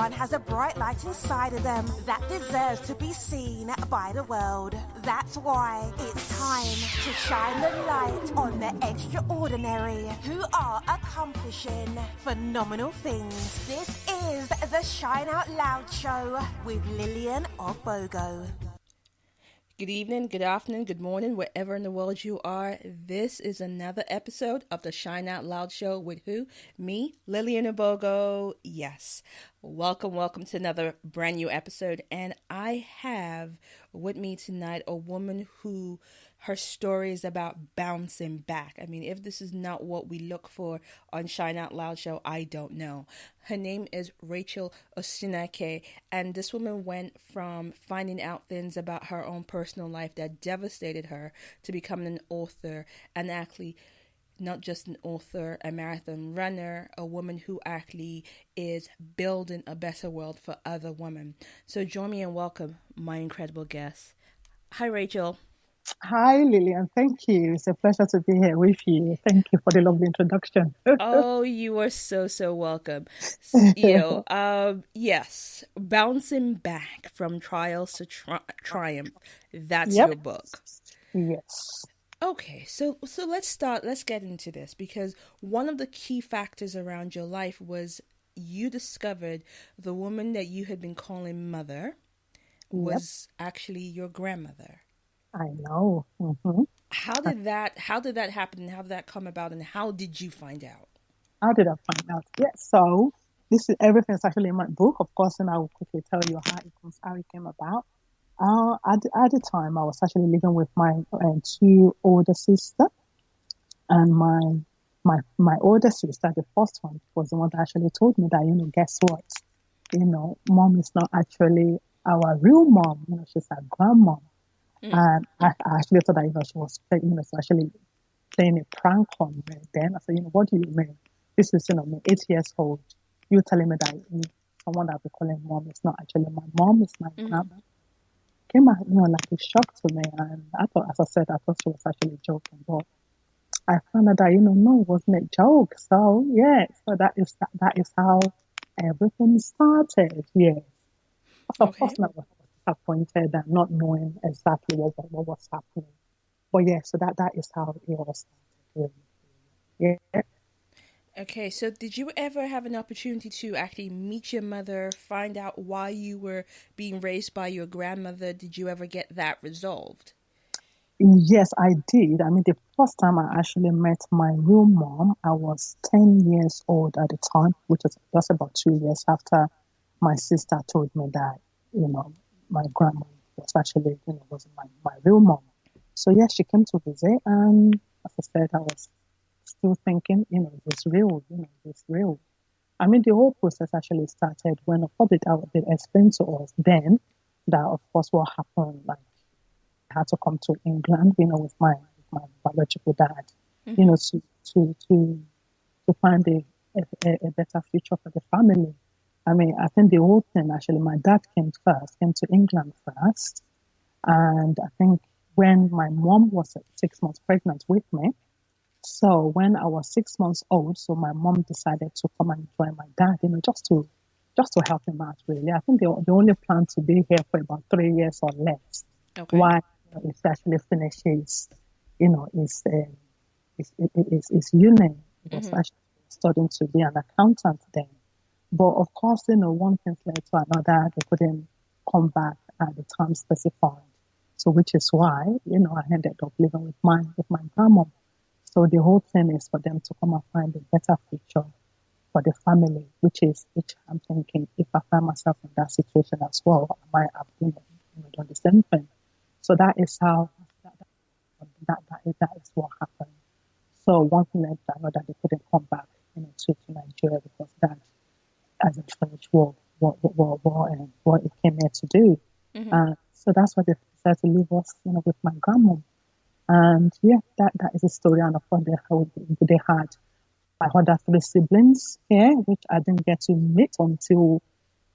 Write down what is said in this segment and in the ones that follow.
Everyone has a bright light inside of them that deserves to be seen by the world. That's why it's time to shine the light on the extraordinary who are accomplishing phenomenal things. This is the Shine Out Loud Show with Lillian Ogbogo. Good evening, good afternoon, good morning, wherever in the world you are. This is another episode of the Shine Out Loud Show with who? Me, Lillian Ogbogo. Yes. Welcome to another brand new episode. And I have with me tonight a woman who her story is about bouncing back. I mean, if this is not what we look for on Shine Out Loud Show, I don't know. Her name is Rachel Osinaike, and this woman went from finding out things about her own personal life that devastated her to becoming an author, and actually not just an author, a marathon runner, a woman who actually is building a better world for other women. So join me and welcome my incredible guest. Hi, Rachel. Hi, Lillian. Thank you. It's a pleasure to be here with you. Thank you for the lovely introduction. Oh, you are so welcome. Yes, bouncing back from trials to triumph. That's your book. Yes. Okay, so let's get into this, because one of the key factors around your life was you discovered the woman that you had been calling mother was actually your grandmother. I know. Mm-hmm. How did that happen? How did that come about, and how did you find out? How did I find out? Yeah, so everything's actually in my book, of course, and I will quickly tell you how it came about. At the time, I was actually living with my two older sisters, and my older sister, the first one, was the one that actually told me that, guess what? Mom is not actually our real mom. She's our grandmom. And I actually thought that, she was actually playing a prank on me. Then I said, what do you mean? This is, me, 8 years old. You telling me that someone that we calling mom is not actually my mom, it's my grandma. Came out, like a shock to me. And I thought, as I said, I thought she was actually joking. But I found out that, no, it wasn't a joke. So, yeah, so that is how everything started. Yes. So, of course, I was disappointed and not knowing exactly what was happening. But yeah, so that is how it all started. Yeah. Okay, so did you ever have an opportunity to actually meet your mother, find out why you were being raised by your grandmother? Did you ever get that resolved? Yes, I did. I mean, the first time I actually met my real mom, I was 10 years old at the time, which was just about 2 years after my sister told me that, my grandma was actually, was my real mom. So, yeah, she came to visit, and as I said, I was still thinking, it's real, it's real. I mean, the whole process actually started when, of course, they explained to us then that, of course, what happened, like, I had to come to England, with my biological dad, to find a better future for the family. I mean, I think the whole thing, actually, my dad came to England first. And I think when my mom was 6 months pregnant with me, so when I was 6 months old, so my mom decided to come and join my dad, just to help him out, really. I think they only planned to be here for about 3 years or less. Okay. While it actually finishes, his uni. He was actually studying to be an accountant then. But of course, one thing led to another. They couldn't come back at the time specified. So, which is why, I ended up living with my grandma. So the whole thing is for them to come and find a better future for the family, which I'm thinking, if I find myself in that situation as well, I might have done the same thing. So that is how that is what happened. So one thing led to another. They couldn't come back, to Nigeria because that, as a finished what it came here to do. So that's why they decided to leave us, with my grandma. And yeah, that is a story. And of course, they had my other 3 siblings here, which I didn't get to meet until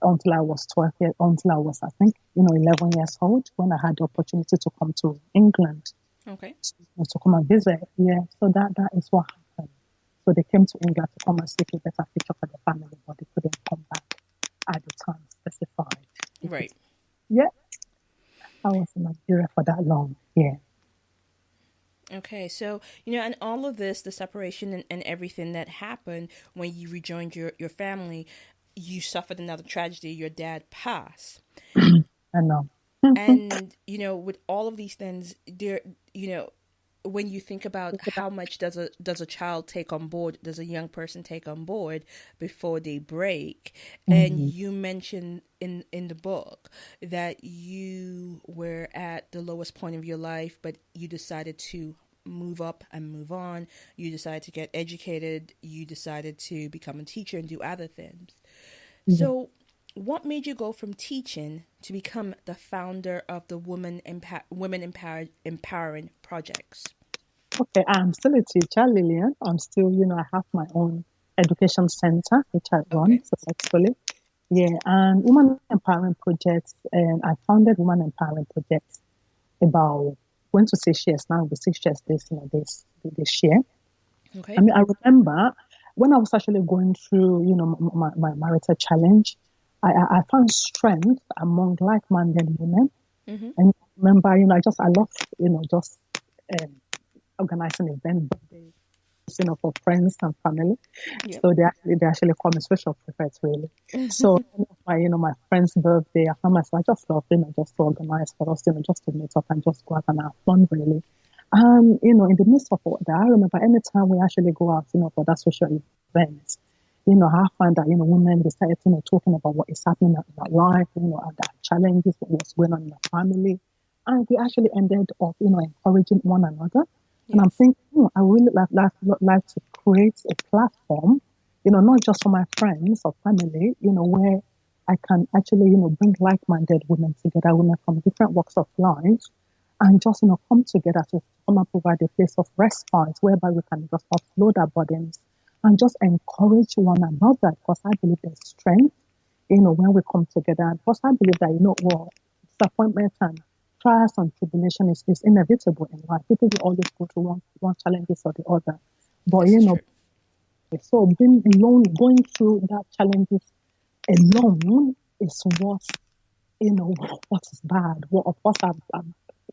I was 12 years, until I was, I think, 11 years old, when I had the opportunity to come to England. Okay. To come and visit. Yeah, so that is what happened. So they came to England to come and seek a better future for the family, but they couldn't come back at the time specified. Right. Yeah, I was in Nigeria for that long. Yeah. Okay, so and all of this, the separation and everything that happened when you rejoined your family, you suffered another tragedy. Your dad passed, I know. and with all of these things, there, when you think about how much does a child take on board, does a young person take on board before they break, and Mm, you mentioned in the book that you were at the lowest point of your life, but you decided to move up and move on. You decided to get educated. You decided to become a teacher and do other things. yeah. So, what made you go from teaching to become the founder of the Women Empowering Projects? Okay, I'm still a teacher, Lillian. I'm still, I have my own education center, which I run Okay. successfully. Yeah, and Women Empowering Projects, and I founded Women Empowering Projects about, going to 6 years now, it'll be 6 years this year. I Okay. mean, I remember when I was actually going through, my marital challenge, I found strength among like-minded women. Mm-hmm. And I remember, I love, just um, organizing events, birthdays, for friends and family. Yep. So they actually call me special prefect, really. So my friend's birthday, I found myself, I just love, just to organize for us, just to meet up and just go out and have fun, really. In the midst of all that, I remember anytime we actually go out, for that social events, I find that, women, they started, talking about what is happening in our life, and the challenges, what's going on in the family. And we actually ended up, encouraging one another. And I'm Yes. thinking, I really like to create a platform, not just for my friends or family, where I can actually, bring like-minded women together, women from different walks of life, and just, come together to come and provide a place of respite whereby we can just offload our burdens and just encourage one another, because I believe there's strength, when we come together. Because I believe that, what disappointment and trials and tribulation is inevitable in life. People will always go through one challenges or the other. But, This is true. so being alone, going through that challenges alone is what is bad. What, of course,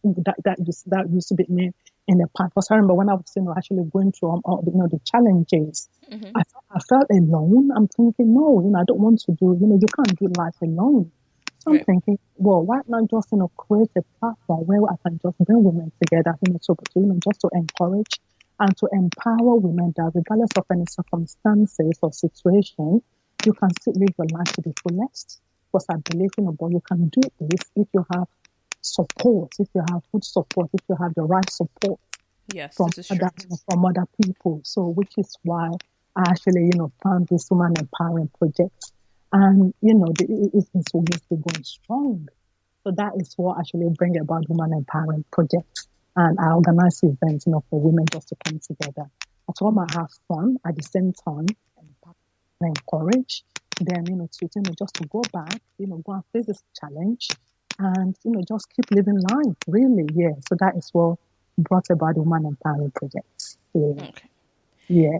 that used to be me in the past. Because I remember when I was, actually going through all the challenges, Mm-hmm. I felt alone. I'm thinking, no, I don't want to do, you can't do life alone. So I'm Right. thinking, well, why not just, create a platform where I can just bring women together, just to encourage and to empower women that regardless of any circumstances or situation, you can still live your life to the fullest. Because I believe, but you can do this if you have support, if you have good support, if you have the right support Yes, from this is true. other people. So, which is why I actually, found this Woman Empowering Project. And, it's always been going strong. So that is what actually bring about Woman Empowering Project. And I organize events, for women just to come together. At home, I have fun at the same time, and encourage them, just to go back, go and face this challenge and, just keep living life, really. Yeah. So that is what brought about the Woman Empowering Project. Yeah. Okay. Yeah.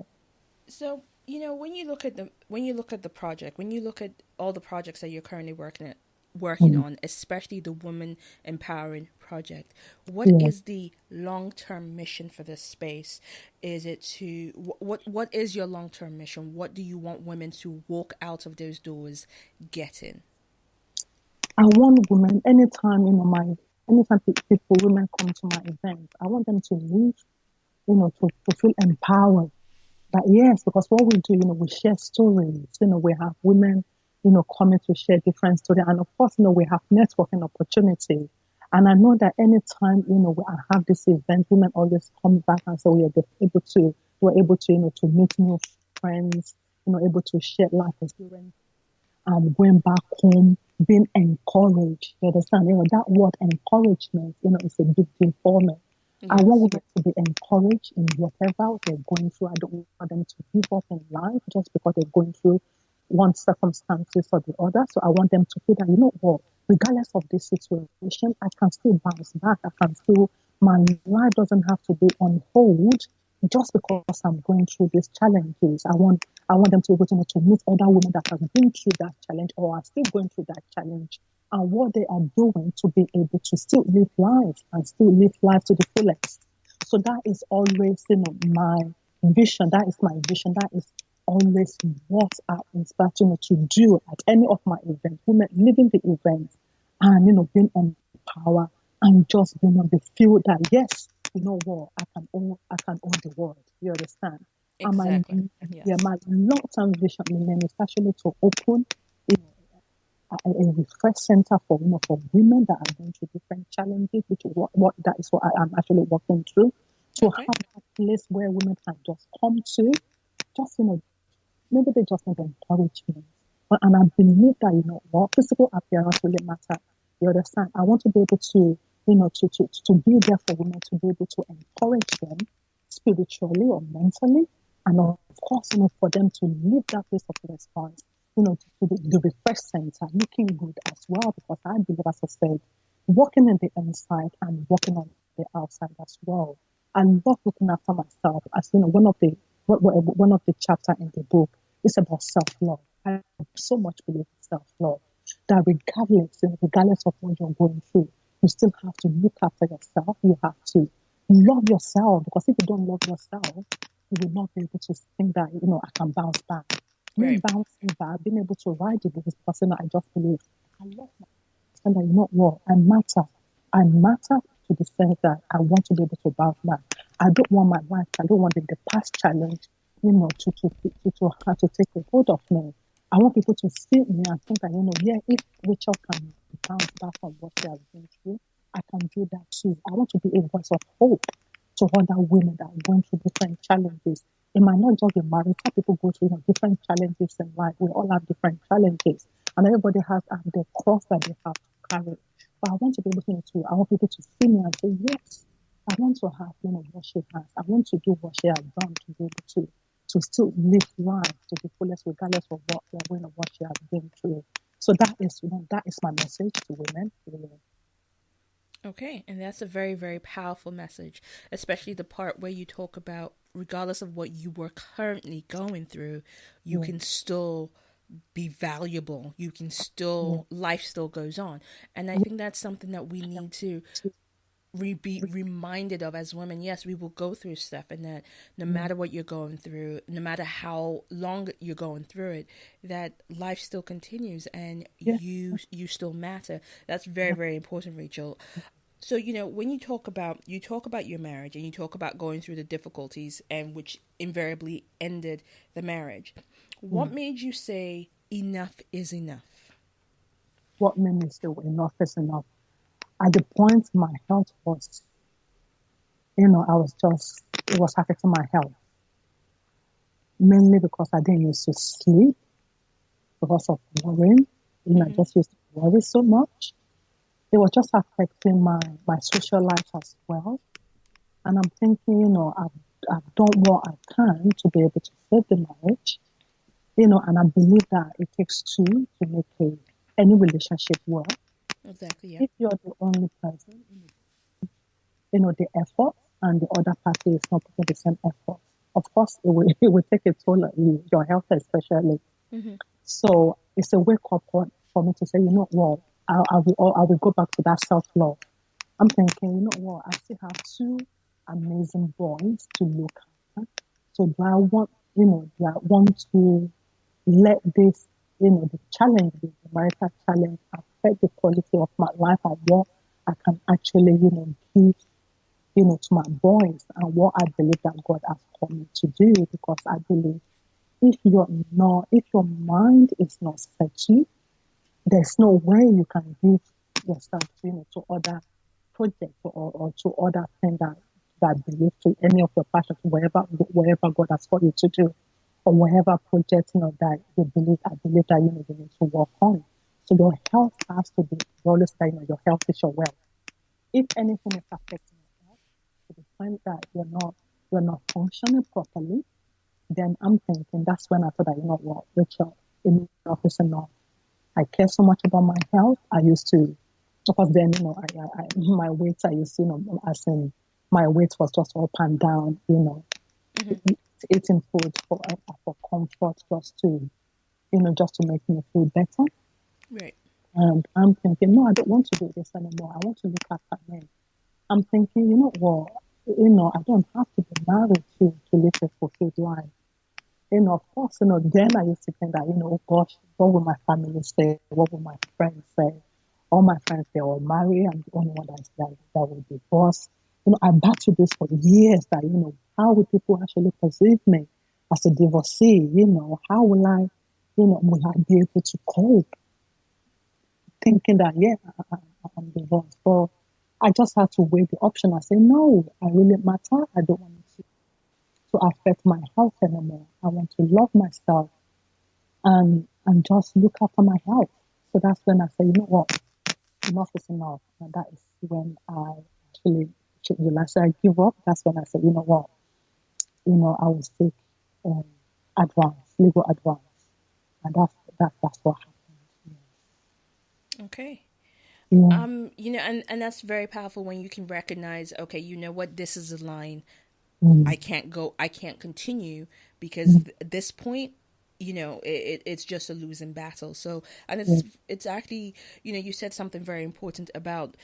So, when you look at the project, when you look at all the projects that you're currently working Mm, on, especially the Women Empowering Project, what yeah. is the long-term mission for this space? Is it to what is your long-term mission? What do you want women to walk out of those doors getting? I want women, anytime women come to my event, I want them to leave, to feel empowered. But yes, because what we do, we share stories. We have women, coming to share different stories. And of course, we have networking opportunity. And I know that anytime, I have this event, women always come back and say, we're able to, to meet new friends, able to share life experience, going back home, being encouraged. You understand? That word encouragement, is a big deal for me. I want Yes. women to be encouraged in whatever they're going through. I don't want them to give up in life just because they're going through one circumstances or the other. So I want them to feel that, what, regardless of this situation, I can still bounce back. My life doesn't have to be on hold just because I'm going through these challenges, I want them to be able to meet other women that have been through that challenge or are still going through that challenge, and what they are doing to be able to still live life and still live life to the fullest. So that is always, my vision. That is my vision. That is always what I inspire to do at any of my events, women living the events and, being empowered and just being on the feel that, yes, you know what, I can own the world. You understand? And Exactly. Yes. my long-term vision, is actually to open, you know, a refresh center for, for women that are going through different challenges, which is what that is what I am actually working through, to Okay. have a place where women can just come to, just, maybe they just need encouragement. And I believe that, physical appearance really matter. You understand? I want to be able to, to be there for women, to be able to encourage them spiritually or mentally. And of course, for them to live that place of response, to the refresh center, looking good as well, because I believe, as I said, working in the inside and working on the outside as well. I love looking after myself. As one of the chapter in the book is about self-love. I so much believe in self-love that regardless of what you're going through, you still have to look after yourself. You have to love yourself, because if you don't love yourself, you will not be able to think that, I can bounce back. Me Right. bouncing back, being able to ride the wave, because I just believe I love myself. And that, what, I matter. I matter to the sense that I want to be able to bounce back. I don't want my life, I don't want the past challenge, to have to take a hold of me. I want people to see me and think that, yeah, if Rachel can bounce back from what she has been through, I can do that too. I want to be a voice of hope to other women that are going through different challenges. It might not just be marriage. Some people go through, different challenges in life. We all have different challenges, and everybody has the cross that they have to carry. But I want to be able I want people to see me and say, yes, I want to have, what she has. I want to do what she has done to be able to still live life to the fullest, regardless of what she has been through. So that is my message to women. Really. Okay, and that's a very, very powerful message, especially the part where you talk about, regardless of what you were currently going through, you Yeah, can still be valuable. You can yeah, still, life still goes on. And I think that's something that we need to be reminded of as women. Yes, we will go through stuff, and that no yeah, matter what you're going through, no matter how long you're going through it, that life still continues, and yeah, you still matter. That's very, yeah, very important, Rachel. So, when you talk about your marriage, and you talk about going through the difficulties, and which invariably ended the marriage, yeah. what made you say enough is enough? What made me say enough is enough? At the point my health was, it was affecting my health, mainly because I didn't used to sleep because of worrying. I Mm-hmm. just used to worry so much. It was just affecting my social life as well. And I'm thinking, I've done what I can to be able to save the marriage, and I believe that it takes two to make any relationship work. Exactly. Yeah. If you're the only person, the effort, and the other party is not putting the same effort, of course, it will take a toll on you, your health especially. Mm-hmm. So it's a wake up point for me to say, what, I will go back to that self love. I'm thinking, what, I still have two amazing boys to look after. So do I want, do I want to let this, the challenge, the marital challenge affect the quality of my life and what I can actually, give, to my boys, and what I believe that God has called me to do? Because I believe if your mind is not settled, there's no way you can give yourself, to other projects, or to other things that believe to any of your passions, wherever God has called you to do, or whatever project, that I believe that, you need to work on. So your health has to be, you always say, your health is your wealth. If anything is affecting your health to the point that you're not functioning properly, then I'm thinking that's when I thought that, what, Rachel, enough is enough. I care so much about my health. I used to, because then, my weight, I used to, as in, my weight was just up and down, eating food for comfort, just to, just to make me feel better. Right. And I'm thinking, no, I don't want to do this anymore. I want to look after me. I'm thinking, you know what? I don't have to be married to live a fulfilled life. Of course, then I used to think that, oh gosh, what will my family say? What will my friends say? All my friends, they all marry. I'm the only one that will divorce. I battled this for years that, how will people actually perceive me as a divorcee? How will will I be able to cope? Thinking that, yeah, I'm divorced. But I just had to weigh the option. I say, no, I really matter. I don't want to affect my health anymore. I want to love myself and just look after my health. So that's when I say, you know what, enough is enough. And that is when I actually realized I give up. That's when I said, you know what, I will seek legal advice. And that's what happened. Okay. Yeah. And that's very powerful when you can recognize, okay, you know what, this is a line. Mm. I can't continue because at this point, it's just a losing battle. So, and it's actually, you said something very important about,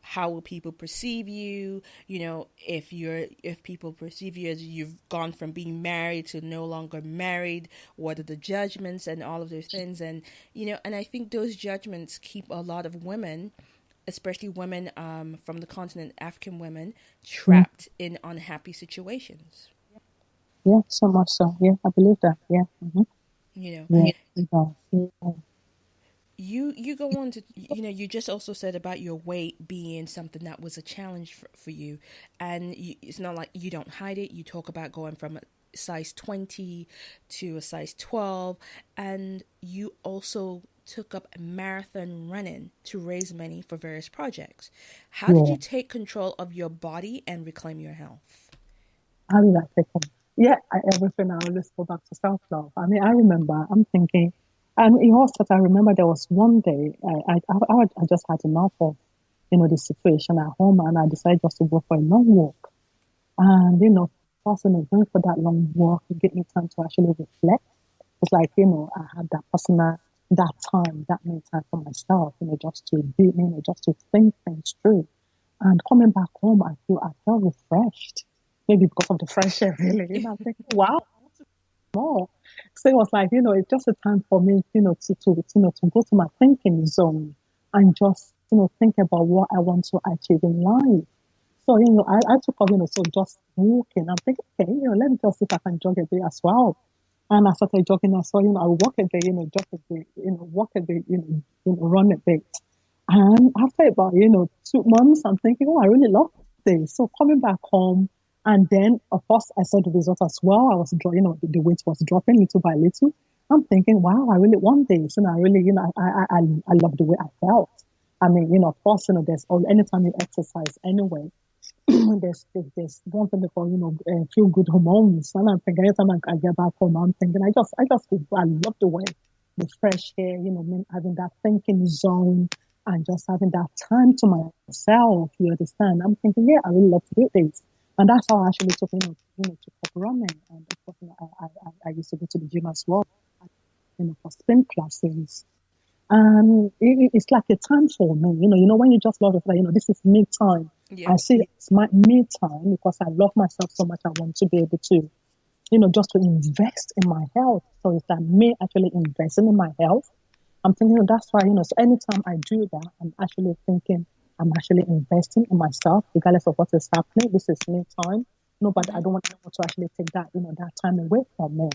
how will people perceive you? If people perceive you as you've gone from being married to no longer married, what are the judgments and all of those things? And, and I think those judgments keep a lot of women, especially women from the continent, African women, trapped in unhappy situations. Yeah, so much so. Yeah, I believe that. Yeah. Mm-hmm. You know, Yeah. Yeah. you go on to, you just also said about your weight being something that was a challenge for you, and it's not like you don't hide it. You talk about going from a size 20 to a size 12, and you also took up marathon running to raise money for various projects. How did Yeah. you take control of your body and reclaim your health? How did I take on? Yeah, everything I always go back to self-love. I mean, I remember, I'm thinking, and in all sorts, I remember there was one day I just had enough of, the situation at home, and I decided just to go for a long walk. And, also, going for that long walk, it gave me time to actually reflect. It's like, I had that time, that me time for myself, just to be, just to think things through. And coming back home, I felt refreshed. Maybe because of the fresh air, really. I'm thinking, wow, more. So it was like, it's just a time for me, to go to my thinking zone and just, think about what I want to achieve in life. So, I took up, so just walking. I'm thinking, okay, let me just see if I can jog a bit as well. And I started jogging as well, I walk a bit, jog a bit, walk a bit, run a bit. And after about, 2 months, I'm thinking, oh, I really love this. So coming back home, and then, of course, I saw the result as well. I was, the weight was dropping little by little. I'm thinking, wow, I really want this. And I really, I love the way I felt. I mean, of course, anytime you exercise anyway, there's one thing they call, feel good hormones. And I'm thinking, every time I get back home, I'm thinking, I love the way the fresh air, having that thinking zone and just having that time to myself. You understand? I'm thinking, yeah, I really love to do this. And that's how I actually took, took up running. And of course, I used to go to the gym as well, for spin classes. And it's like a time for me, when you just love it, like, this is me time. Yeah. I see it's my me time because I love myself so much. I want to be able to, just to invest in my health. So it's that me actually investing in my health. I'm thinking that's why, so anytime I do that, I'm actually thinking I'm actually investing in myself, regardless of what is happening. This is me time. But I don't want anyone to actually take that, that time away from me.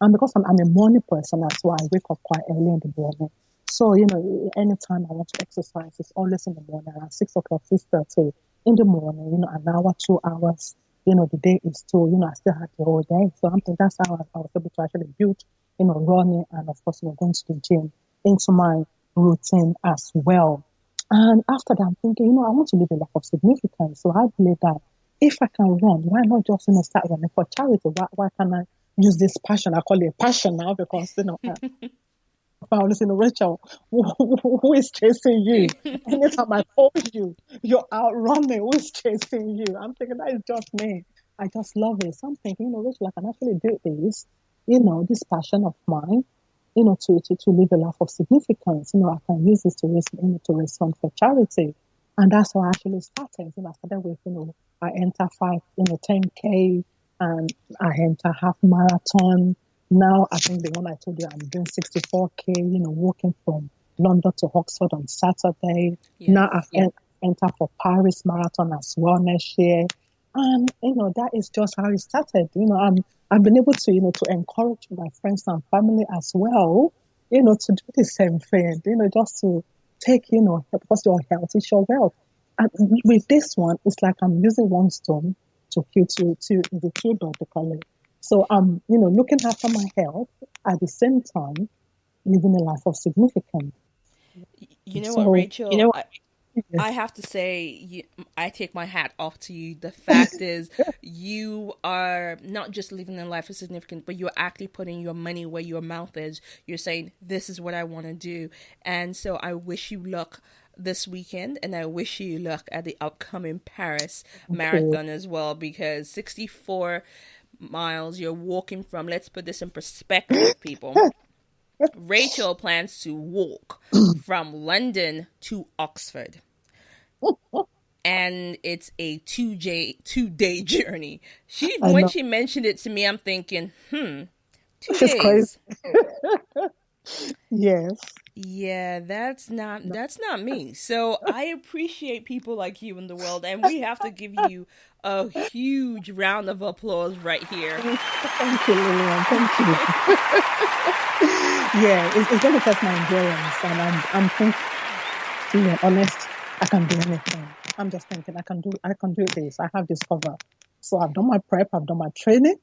And because I'm a morning person, that's why I wake up quite early in the morning. So, anytime I want to exercise, it's always in the morning, around 6 o'clock, 6:30 in the morning, an hour, 2 hours, the day is still, I still have the whole day. So I'm thinking that's how I was able to actually build, running and of course, going to the gym into my routine as well. And after that, I'm thinking, I want to live a life of significance. So I believe that if I can run, why not just, start running for charity? Why can't I use this passion? I call it a passion now because, found this in Rachel, who is chasing you? Anytime I call you, you're out running. Who is chasing you? I'm thinking that is just me. I just love it. So I'm thinking, Rachel, I can actually do this, this passion of mine, to live a life of significance. I can use this to raise funds for charity. And that's how I actually started. I started with, I enter 10K, and I enter half marathon. Now I think the one I told you, I'm doing 64K, walking from London to Oxford on Saturday. Yeah. Now I've entered for Paris Marathon as well next year. And, that is just how it started. I've been able to, to encourage my friends and family as well, to do the same thing, just to take, because your health is your wealth. And with this one, it's like I'm using one stone to kill the two birds, they call it. So I'm, looking after my health at the same time, living a life of significance. You know So, what, Rachel? yes, I have to say, I take my hat off to you. The fact is, you are not just living a life of significance, but you're actually putting your money where your mouth is. You're saying, this is what I want to do. And so I wish you luck this weekend, and I wish you luck at the upcoming Paris okay. marathon as well, because 64 miles you're walking from, let's put this in perspective, people. Rachel plans to walk from London to Oxford, and it's a 2 day journey. I When know. she mentioned it to me, I'm thinking, 2 It's crazy. days. Yes. Yeah, that's No. not me. So I appreciate people like you in the world, and we have to give you a huge round of applause right here. Thank you, Lillian. Thank you. Yeah, it's going to test my endurance, and I'm thinking, to be honest, I can do anything. I'm just thinking I can do this. I have this cover. So I've done my prep, I've done my training.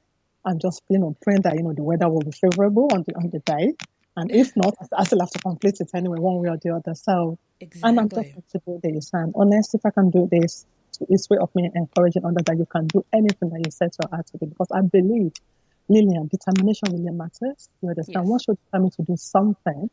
I'm just, praying that, the weather will be favorable on the day. And if not, I still have to complete it anyway, one way or the other. So, and I'm just Exactly. going to do this. And honest, if I can do this, it's way of me encouraging others that you can do anything that you set your heart to do. Because I believe, Lillian, determination really matters. You understand? Yes. Once you're determined to do something,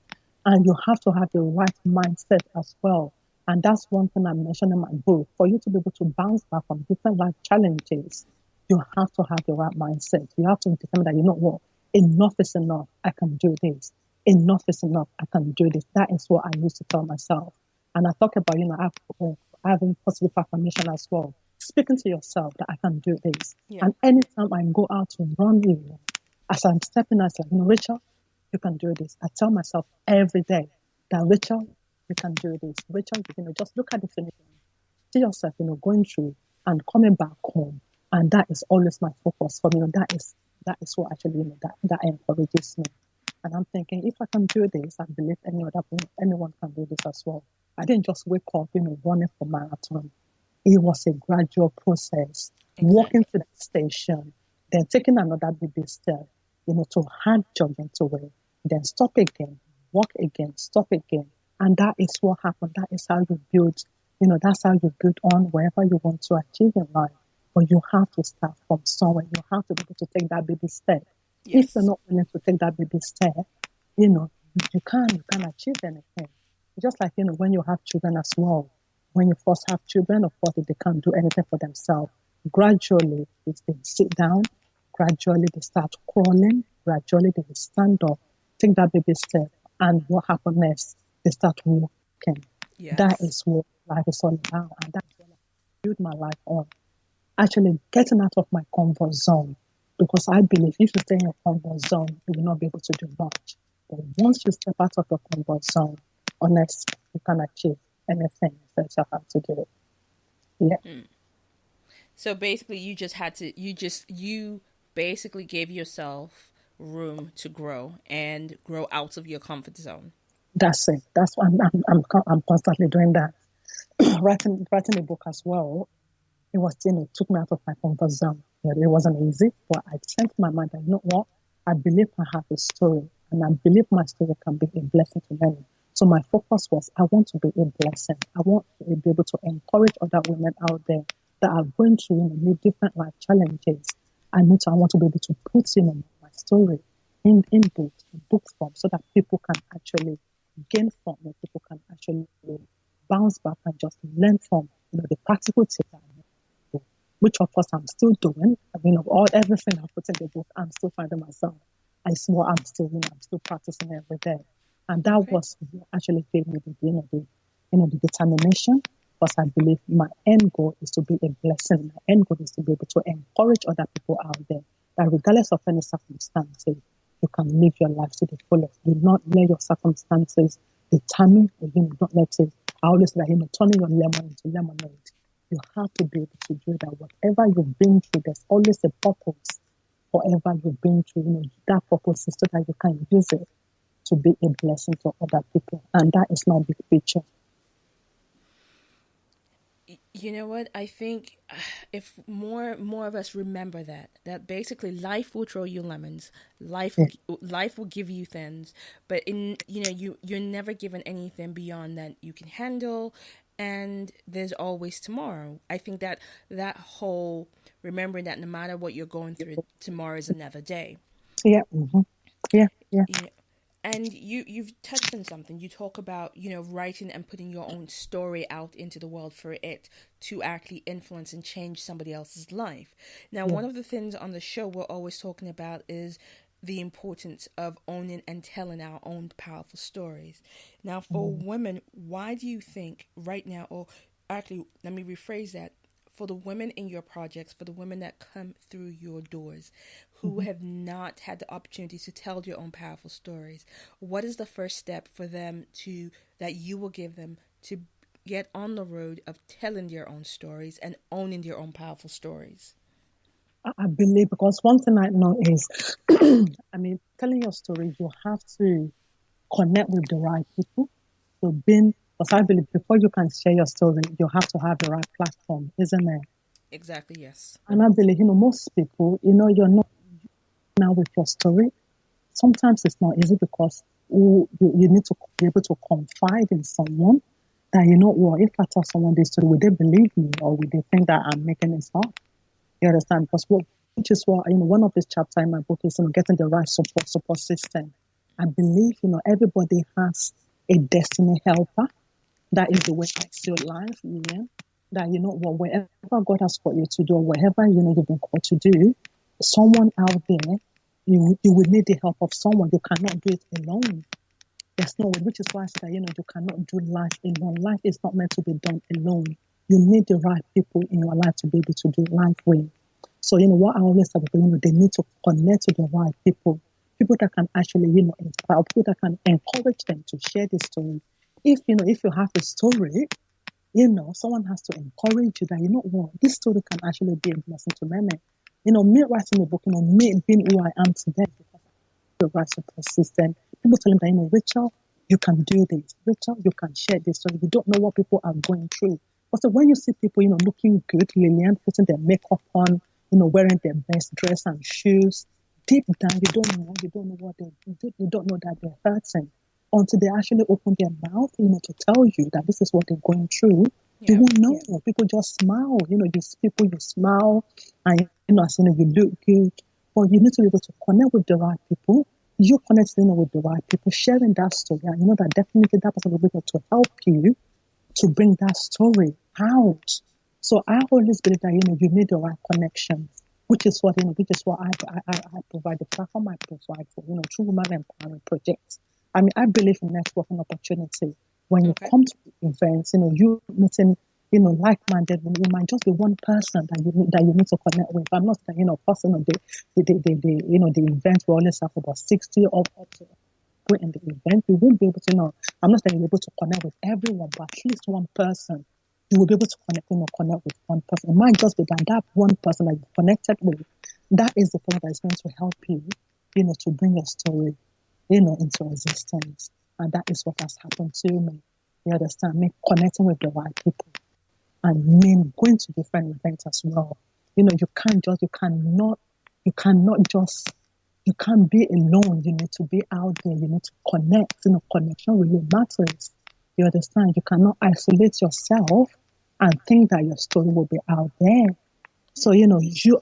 and you have to have the right mindset as well. And that's one thing I mentioned in my book. For you to be able to bounce back from different life challenges, you have to have the right mindset. You have to determine that, what, enough is enough. I can do this. Enough is enough. I can do this. That is what I used to tell myself. And I talk about, having positive affirmation as well. Speaking to yourself that I can do this. Yeah. And anytime I go out to run, as I'm stepping out, like, Rachel, you can do this. I tell myself every day that, Rachel, you can do this. Rachel, just look at the finish line. See yourself, going through and coming back home. And that is always my focus for me. That is what actually, that encourages me. And I'm thinking, if I can do this, I believe anyone can do this as well. I didn't just wake up, running for marathon. It was a gradual process. Walking Exactly. to the station, then taking another baby step, to hard jogging to it, then stop again, walk again, stop again. And that is what happened. That is how you build, that's how you build on wherever you want to achieve in life. But you have to start from somewhere. You have to be able to take that baby step. If you're Yes. not willing to take that baby step, you can't achieve anything. Just like, when you have children as well. When you first have children, of course, they can't do anything for themselves. Gradually, if they sit down, gradually they start crawling, gradually they will stand up, take that baby step, and what happens next? They start walking. That Yes. is what life is all about, and that's what I build my life on. Actually getting out of my comfort zone. Because I believe if you stay in your comfort zone, you will not be able to do much. But once you step out of your comfort zone, honestly, you can achieve anything you set your heart to do. Yeah, So basically, you basically gave yourself room to grow and grow out of your comfort zone. that's it. That's what I'm constantly doing that. writing a book as well. It was, took me out of my comfort zone. It wasn't easy, but I said to my mind that, what? I believe I have a story, and I believe my story can be a blessing to many. So my focus was, I want to be a blessing. I want to be able to encourage other women out there that are going through, new different life challenges. I want to be able to put, my story in book form, so that people can actually gain from it. People can actually bounce back and just learn from, the practical tips that I know. which of course I'm still doing. I mean, of all everything I put in the book, I'm still finding myself. I swear I'm still practicing every day. And that Okay. was what actually gave me the determination. Because I believe my end goal is to be a blessing. My end goal is to be able to encourage other people out there that regardless of any circumstances, you can live your life to the fullest. Do not let your circumstances determine, or don't let it. I always say that turning your lemon into lemonade. You have to be able to do that. Whatever you've been through, there's always a purpose. Whatever you've been through, that purpose is so that you can use it to be a blessing to other people. And that is my big picture. You know what? I think if more of us remember that basically life will throw you lemons, Yeah. life will give you things, but you're never given anything beyond that you can handle, and there's always tomorrow. I think that whole remembering that no matter what you're going through, tomorrow is another day. Yeah. Mm-hmm. Yeah. Yeah. You know, and you've touched on something. You talk about writing and putting your own story out into the world for it to actually influence and change somebody else's life. Now, Yeah. one of the things on the show we're always talking about is the importance of owning and telling our own powerful stories. Now, for Mm-hmm. women, why do you think right now, or actually, let me rephrase that, for the women in your projects, for the women that come through your doors who Mm-hmm. have not had the opportunity to tell your own powerful stories, what is the first step for them that you will give them to get on the road of telling their own stories and owning their own powerful stories? I believe because one thing I know is, I mean, telling your story, you have to connect with the right people. So because I believe before you can share your story, you have to have the right platform, isn't it? Exactly, yes. And I believe, most people, you're not now with your story. Sometimes it's not easy because you need to be able to confide in someone that, well, if I tell someone this story, would they believe me or would they think that I'm making this up? You understand? Because which is why, one of these chapters in my book is, getting the right support system. I believe, everybody has a destiny helper. That is Okay. the way I see life, yeah. That, well, wherever God has called you to do, whatever, you've been called to do, someone out there, you will need the help of someone. You cannot do it alone. There's no way, which is why I said that, you cannot do life alone. Life is not meant to be done alone. You need the right people in your life to be able to do life with. So, what I always tell people, they need to connect to the right people that can actually, inspire, people that can encourage them to share this story. If you have a story, someone has to encourage you that, what, this story can actually be a blessing to many. Me writing a book, me being who I am today because the right support system. People tell me that, Rachel, you can do this. Rachel, you can share this story. You don't know what people are going through. But so when you see people, looking good, Lillian, putting their makeup on, wearing their best dress and shoes, deep down, you don't know what you don't know that they're hurting until they actually open their mouth, to tell you that this is what they're going through. You Yeah. won't know. People just smile. You see people, you smile, and as you look good. But you need to be able to connect with the right people. You connecting with the right people, sharing that story, and that definitely that person will be able to help you to bring that story out. So I always believe that you need the right connections, which is what I provide the platform I provide for through women empowerment projects. I mean, I believe in networking opportunity. When you Okay. come to events, you meeting like-minded. You might just be one person that you need to connect with. I'm not saying person the event will always have about 60 up to in the event. You won't be able to I'm not saying you're able to connect with everyone, but at least one person. You will be able to connect with one person. It might just be that one person that you connected with, that is the person that is going to help you, to bring your story, into existence. And that is what has happened to me. You understand? Me connecting with the right people and me going to different events as well. You cannot just, you can't be alone. You need to be out there. You need to connect. Connection really matters. You understand? You cannot isolate yourself and think that your story will be out there. So, you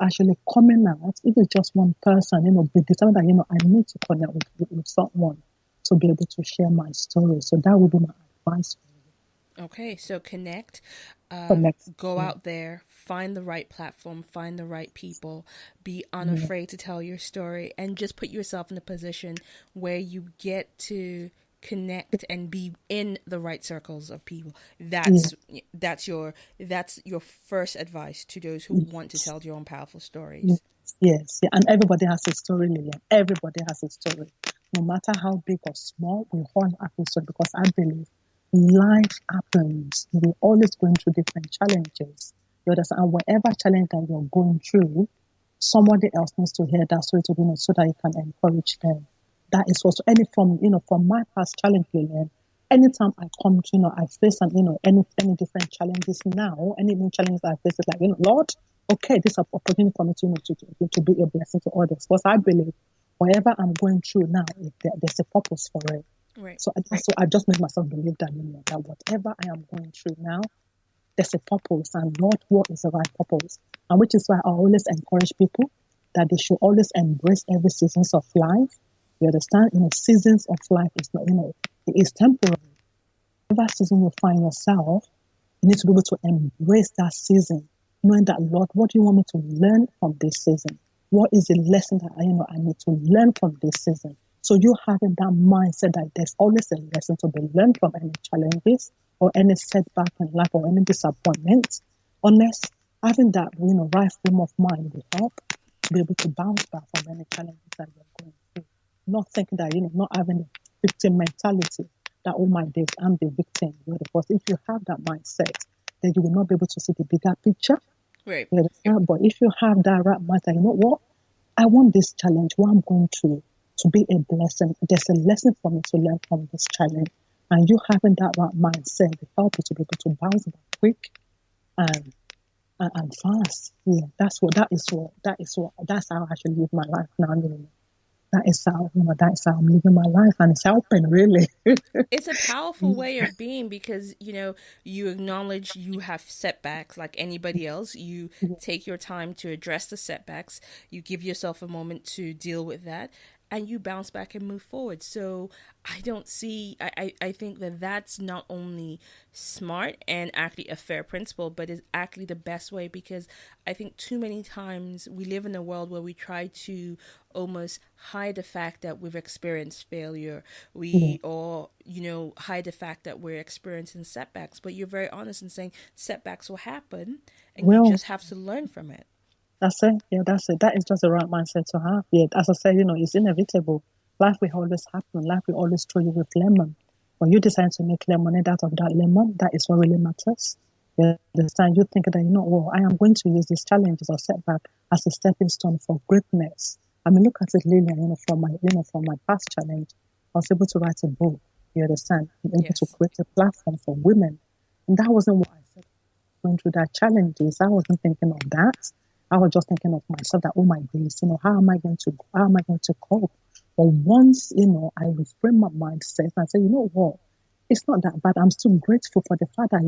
actually coming out, if it's just one person, be determined that, I need to connect with someone to be able to share my story. So that would be my advice for you. Okay, so connect, Connect. go Yeah. out there, find the right platform, find the right people, be Yeah. unafraid to tell your story, and just put yourself in a position where you get to connect and be in the right circles of people. That's your first advice to those who want to tell their own powerful Yes, stories. yes, yeah. And everybody has a story, Lillian. Everybody has a story. No matter how big or small, we all have a story because I believe life happens. We're always going through different challenges. You understand? And whatever challenge that you're going through, somebody else needs to hear that story to be so that you can encourage them. That is also any from my past challenge, Lillian. Anytime I come to, I face any different challenges now, any new challenges I face, it's like, Lord, okay, this is an opportunity for me to be a blessing to others. Because I believe whatever I'm going through now, there's a purpose for it. Right. So I just make myself believe that, that whatever I am going through now, there's a purpose. And Lord, what is the right purpose? And which is why I always encourage people that they should always embrace every seasons of life. You understand? Seasons of life is not, it is temporary. Whatever season you find yourself, you need to be able to embrace that season, knowing that, Lord, what do you want me to learn from this season? What is the lesson that I need to learn from this season? So you having that mindset that there's always a lesson to be learned from any challenges or any setback in life or any disappointment. Unless having that, right frame of mind will help to be able to bounce back from any challenges that you're going through. Not thinking that, not having a victim mentality that, oh my days, I'm the victim. Because if you have that mindset, then you will not be able to see the bigger picture. Right. But if you have that right mindset, you know what? I want this challenge, what I'm going to be a blessing. There's a lesson for me to learn from this challenge. And you having that right mindset will help you to be able to bounce back quick and fast. Yeah, that's how I actually live my life now. That is how I'm living my life, and it's helping really. It's a powerful way of being because, you acknowledge you have setbacks like anybody else. You take your time to address the setbacks. You give yourself a moment to deal with that, and you bounce back and move forward. So I think that that's not only smart and actually a fair principle, but is actually the best way, because I think too many times we live in a world where we try to almost hide the fact that we've experienced failure. Or hide the fact that we're experiencing setbacks. But you're very honest in saying setbacks will happen, and you just have to learn from it. That's it. Yeah, that's it. That is just the right mindset to have. Yeah, as I said, it's inevitable. Life will always happen. Life will always throw you with lemon. When you decide to make lemonade out of that lemon, that is what really matters. You understand? You think that, I am going to use these challenges or setback as a stepping stone for greatness. I mean, look at it, Lillian, from my past challenge, I was able to write a book. You understand? I'm able to create a platform for women. And that wasn't what I said going through that challenges. I wasn't thinking of that. I was just thinking of myself that, oh my goodness, how am I going to cope? But once, I reframe my mindset and say, what? It's not that bad. I'm still grateful for the fact that,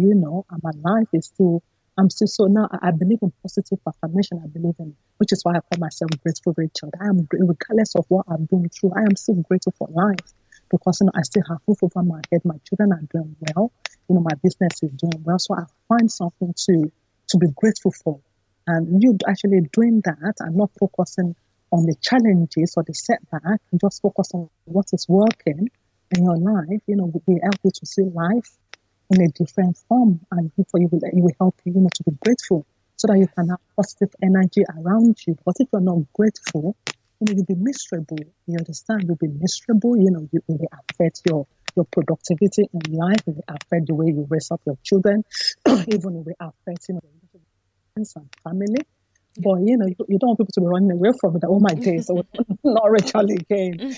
my life is still, I'm still, so now I believe in positive affirmation. I believe in, which is why I call myself Grateful Rachel. I am, regardless of what I'm going through, I am still grateful for life because, I still have roof over my head. My children are doing well. My business is doing well. So I find something to be grateful for. And you actually doing that and not focusing on the challenges or the setback, and just focus on what is working in your life, will help you to see life in a different form. And it will help you, to be grateful so that you can have positive energy around you. Because if you're not grateful, you'll be miserable. You understand? You'll be miserable. It will affect your productivity in life. It will affect the way you raise up your children. Even it will affect, and family. But you don't want people to be running away from it. Oh my days, so not Rachel again.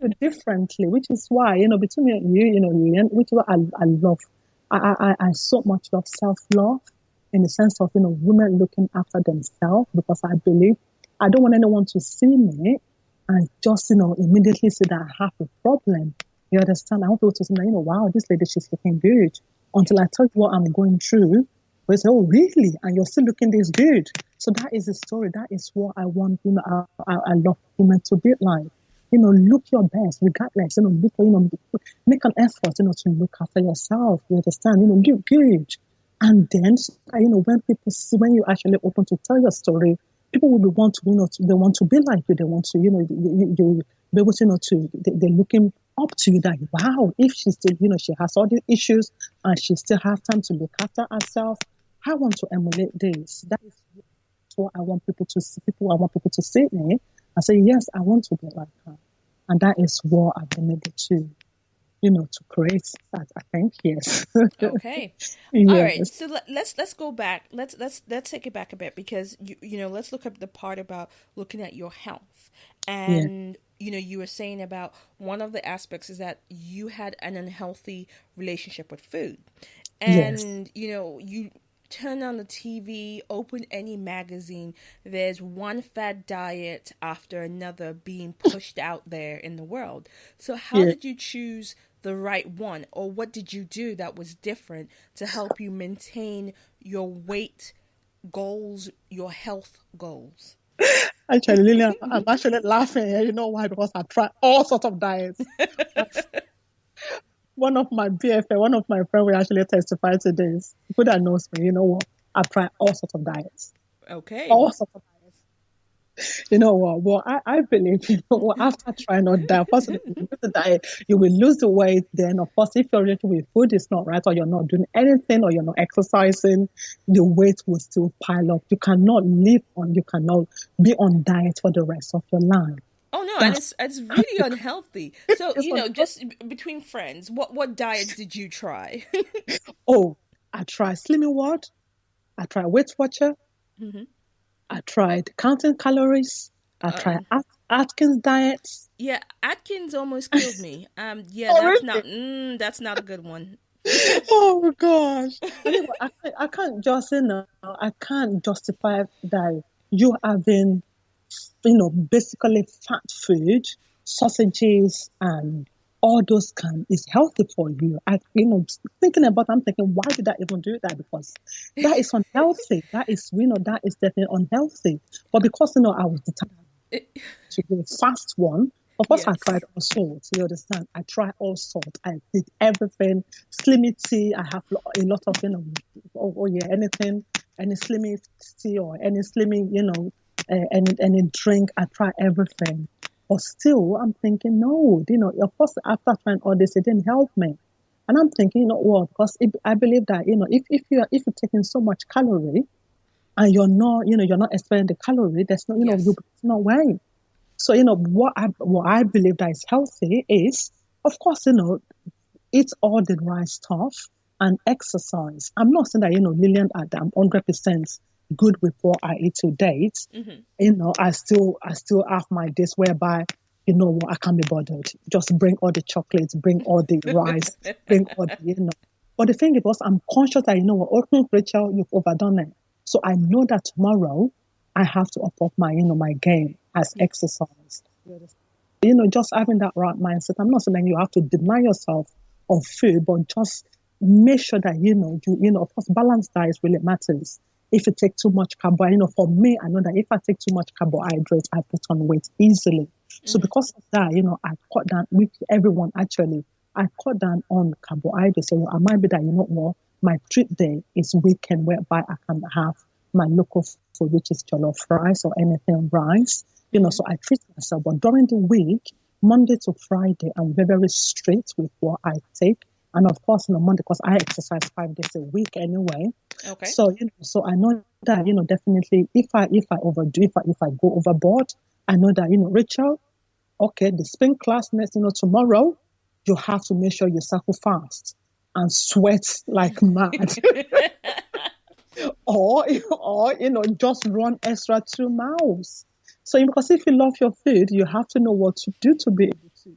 But differently, which is why between me and you, which is what I love. I so much love self-love in the sense of women looking after themselves, because I believe I don't want anyone to see me and just immediately say that I have a problem. You understand? I want people to say, wow, this lady, she's looking good. Until I tell you what I'm going through. We say, oh, really? And you're still looking this good. So that is the story. That is what I want, I love women to be like. Look your best, regardless. Make an effort, to look after yourself. You understand? Look good. And then, when people see, when you actually open to tell your story, people will be want to, they want to be like you. They want to, you be able to, they're looking up to you that, wow, if she still, she has all the issues and she still has time to look after herself. I want to emulate this. That is what I want people to see. I want people to see me and say, yes, I want to be like her. And that is what I've been able to, to create that, I think, yes. Okay. All right. Yes. So let's go back. Let's take it back a bit because let's look at the part about looking at your health. Yeah. And you were saying about one of the aspects is that you had an unhealthy relationship with food. Yes. And you turn on the TV, open any magazine, there's one fad diet after another being pushed out there in the world. So how Yeah. did you choose the right one, or what did you do that was different to help you maintain your weight goals, your health goals? Actually, Lillian, I'm actually laughing here. You know why? Because I tried all sorts of diets. One of my BFA, one of my friends will actually testify to this. People that knows me, you know what? I tried all sorts of diets. Okay. All sorts of diets. You know what? Well, I believe, after trying all that, first you lose the diet, you will lose the weight. Then, of course, if your relationship with food is not right, or you're not doing anything, or you're not exercising, the weight will still pile up. You cannot you cannot be on diet for the rest of your life. Oh no, and That's it's really unhealthy. So, it's on. just between friends, what diets did you try? Oh, I tried Slimming World. I tried Weight Watcher. Hmm. I tried counting calories. I tried Um, Atkins diets. yeah, Atkins almost killed me. Yeah, Oh, really? that's not a good one. Oh gosh. Anyway, I can't just I can't justify that you having basically fat food, sausages and all those kind is healthy for you. Thinking about, I'm thinking, why did I even do that? Because that is unhealthy. That is, that is definitely unhealthy. But because, I was determined to do a fast one, of course I tried Yes. all sorts. You understand? I tried all sorts. I did everything. Slimmy tea. I have a lot of, oh yeah, anything, any slimmy tea or any slimmy, any drink. I try everything. But still, I'm thinking, no, of course, after trying all this, it didn't help me. And I'm thinking, you know what? Because I believe that, if you're taking so much calorie and you're not expending the calorie, there's no, Yes. it's not way. So, what I believe that is healthy is, of course, eat all the right stuff and exercise. I'm not saying that, Lillian, I'm 100% good with what I eat to date. Hmm. I still have my days whereby, what, I can't be bothered. Just bring all the chocolates, bring all the rice, bring all the. But the thing is, because I'm conscious that, okay, Rachel, you've overdone it. So I know that tomorrow I have to up my, my game as Yeah. exercise. Just having that right mindset. I'm not saying you have to deny yourself of food, but just make sure that, of course, balanced diet really matters. If you take too much carbohydrate, for me, I know that if I take too much carbohydrate, I put on weight easily. So Hmm. because of that, I cut down with everyone actually. I cut down on carbohydrates. So I might be that, what, my treat day is weekend whereby I can have my local food, which is jollof rice or anything rice. Hmm. So I treat myself. But during the week, Monday to Friday, I'm very, very strict with what I take. And of course, Monday, because I exercise 5 days a week anyway. Okay. So, so I know that, definitely if I overdo, if I go overboard, I know that, Rachel, okay, the spin class next, tomorrow, you have to make sure you cycle fast and sweat like mad. or just run extra 2 miles. So because if you love your food, you have to know what to do to be able to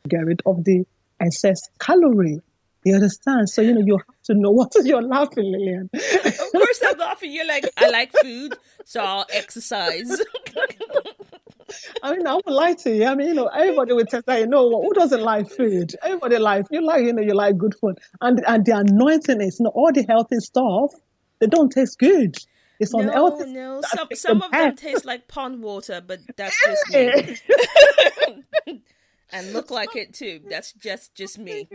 get rid of the excess calorie. You understand? So you have to know what you're laughing, Lillian. Of course, I'm laughing. You're like, I like food, so I'll exercise. I mean, I would lie to you. I mean, everybody would tell that, who doesn't like food? Everybody likes, you like good food. And the anointing is, all the healthy stuff, they don't taste good. It's No, unhealthy no. that Some make some them of them bad. taste like pond water, but that's just me. And look like it too. That's just me.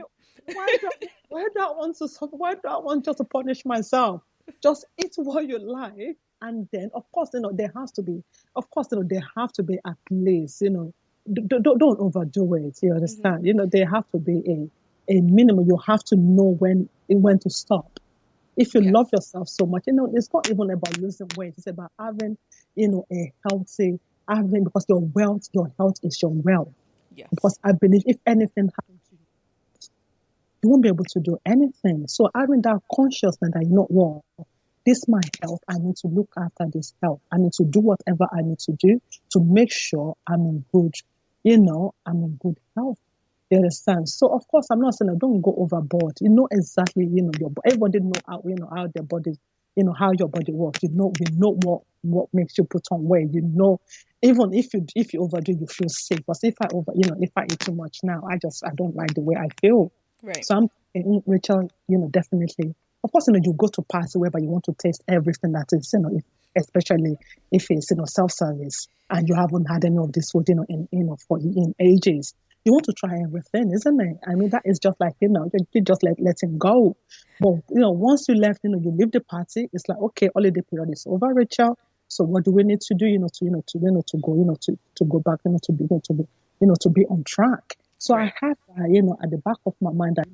Why do I want to suffer? Why do I want just to punish myself? Just eat what you like, and then of course, there has to be, of course, there have to be at least, don't overdo it. You Hmm. understand? There have to be a minimum. You have to know when to stop. If you love Yes. yourself so much, it's not even about losing weight. It's about having, a healthy, having, because your health is your wealth. Yes. Because I believe if anything happens to you, you won't be able to do anything. So having that consciousness that well, this is my health. I need to look after this health. I need to do whatever I need to do to make sure I'm in good health. You understand? So of course, I'm not saying don't go overboard. You know exactly, everybody know how their body, how your body works. You know what makes you put on weight. Even if you overdo, you feel sick. But if I eat too much now, I don't like the way I feel. Right. So I'm thinking, Rachel, definitely. Of course, you go to party whereby you want to taste everything that is, especially if it's, self-service and you haven't had any of this food, in ages. You want to try everything, isn't it? I mean, that is just like, you just let him go. But, once you left, you leave the party, it's like, okay, holiday period is over, Rachel. So what do we need to do, to go back, to be on track. So I Right. have, at the back of my mind that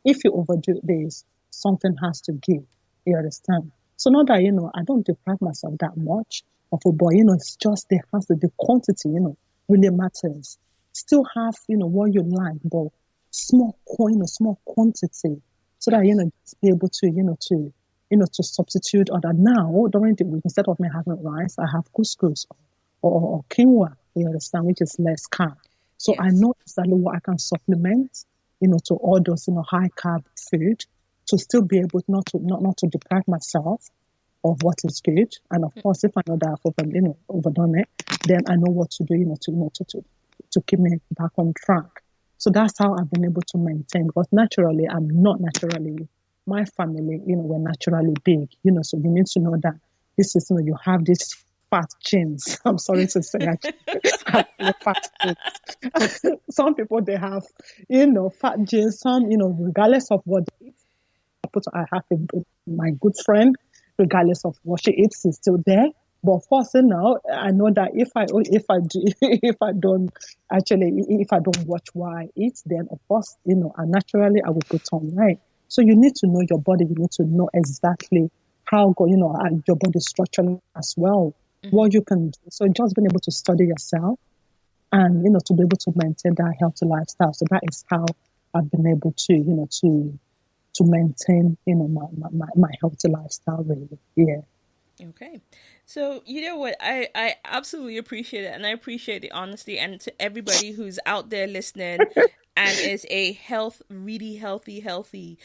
if you overdo this, something has to give. You understand? So not that, I don't deprive myself that much of a boy, it's just there has to be quantity, really matters. Still have, what you like, but small quantity so that, Yes. just be able to, to substitute other. Now, during the week, instead of me having rice, I have couscous or quinoa, you understand, which is less carb. So I Yes. know exactly what I can supplement, to all those, high carb food to still be able not to deprive myself of what is good. And of course, if I know that overdone it, then I know what to do, to keep me back on track. So that's how I've been able to maintain. Because naturally, I'm not naturally. My family, we're naturally big, so you need to know that this is, you have these fat genes. I'm sorry to say, actually fat genes. Some people they have, fat genes. Some, regardless of what they eat. I have my good friend, regardless of what she eats, is still there. But of course, I know that if I do if I don't watch what I eat, then of course, and naturally I will put on weight. So you need to know your body. You need to know exactly how your body structure as well. Hmm. What you can do. So just being able to study yourself and to be able to maintain that healthy lifestyle. So that is how I've been able to to maintain, my healthy lifestyle, really. Yeah. Okay. So, you know what? I absolutely appreciate it. And I appreciate the honesty. And to everybody who's out there listening and is a really healthy,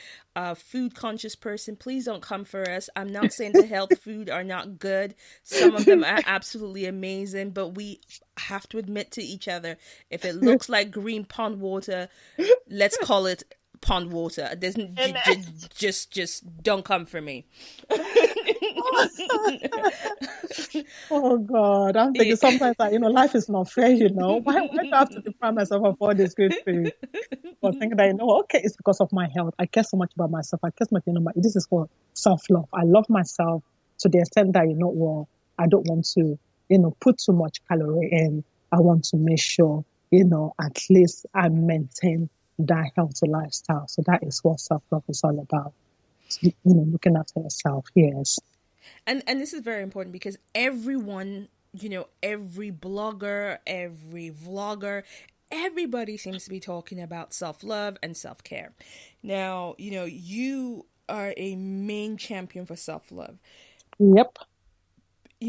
food conscious person, please don't come for us. I'm not saying the health food are not good. Some of them are absolutely amazing. But we have to admit to each other if it looks like green pond water, let's call it pond water. There's just don't come for me. Oh God, I'm thinking sometimes that life is not fair. Why do I have to deprive myself of all this good food? But thinking that okay, it's because of my health. I care so much about myself. I care so much. This is called self-love. I love myself to the extent that well, I don't want to put too much calorie in. I want to make sure at least I maintain that healthy lifestyle. So that is what self-love is all about. Looking after yourself. Yes. And this is very important because everyone, every blogger, every vlogger, everybody seems to be talking about self-love and self-care. Now, you are a main champion for self-love. Yep.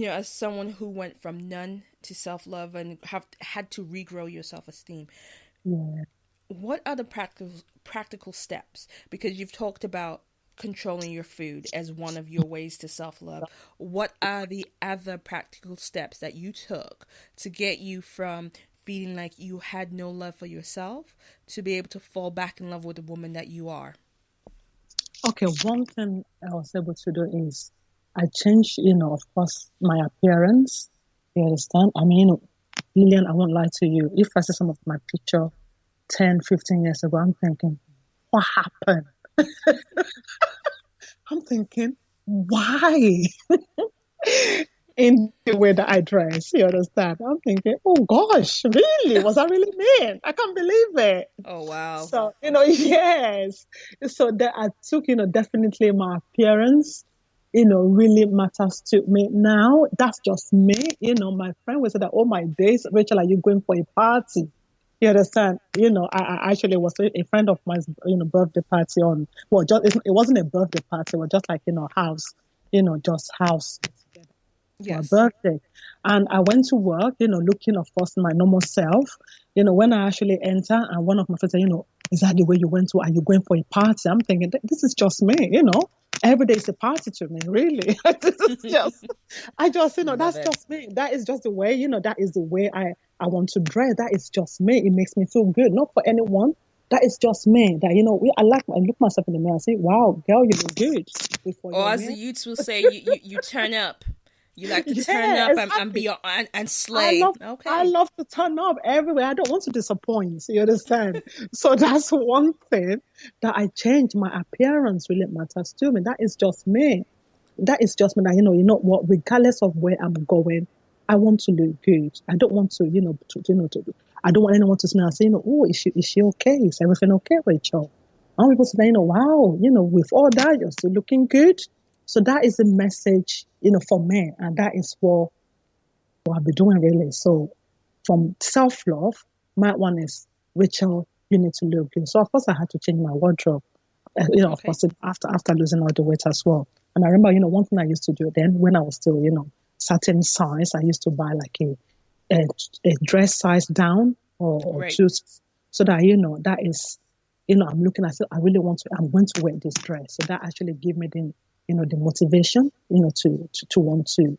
As someone who went from none to self-love and have had to regrow your self-esteem, Yeah. what are the practical steps? Because you've talked about controlling your food as one of your ways to self-love. What are the other practical steps that you took to get you from feeling like you had no love for yourself to be able to fall back in love with the woman that you are? Okay, one thing I was able to do is I changed, of course, my appearance. You understand? I mean, Lillian, I won't lie to you. If I see some of my picture 10, 15 years ago, I'm thinking, never happen. I'm thinking, why? In the way that I dress, you understand? I'm thinking, oh gosh, really? Was that really me? I can't believe it. Oh, wow. So, yes. So that I took, definitely my appearance, really matters to me now. That's just me. My friend would say that, oh my days, Rachel, are you going for a party? You understand? I actually was a friend of mine's, birthday party on, well, it wasn't a birthday party, it was just like, house, just house for a Yes. birthday. And I went to work, looking, of course, my normal self. When I actually enter, and one of my friends said, is that the way you went to? Are you going for a party? I'm thinking, this is just me, Every day is a party to me, really. This is just, Love that's it. just me. That is just the way, that is the way I want to dress. That is just me. It makes me feel good, not for anyone. That is just me. That, I look myself in the mirror and say, wow, girl, you look good. Before Or you're as the here. youths will say, you turn up. You like to turn Yeah, up and exactly. be and slay. I Okay. love to turn up everywhere. I don't want to disappoint. You understand? So that's one thing that I changed. My appearance really matters to me. That is just me. That is just me. That what? Regardless of where I'm going, I want to look good. I don't want to, I don't want anyone to see me and say, oh, is she okay? Is everything okay, Rachel? I want people to say, wow, with all that, you're still looking good. So that is the message, for me, and that is what I'll be doing really. So from self-love, my one is, Rachel, you need to look good. So of course I had to change my wardrobe, of Okay. course after losing all the weight as well. And I remember, one thing I used to do then when I was still, certain size, I used to buy like a dress size down or Right. two, so that, that is, I'm looking, I really I'm going to wear this dress. So that actually gave me the motivation, to want to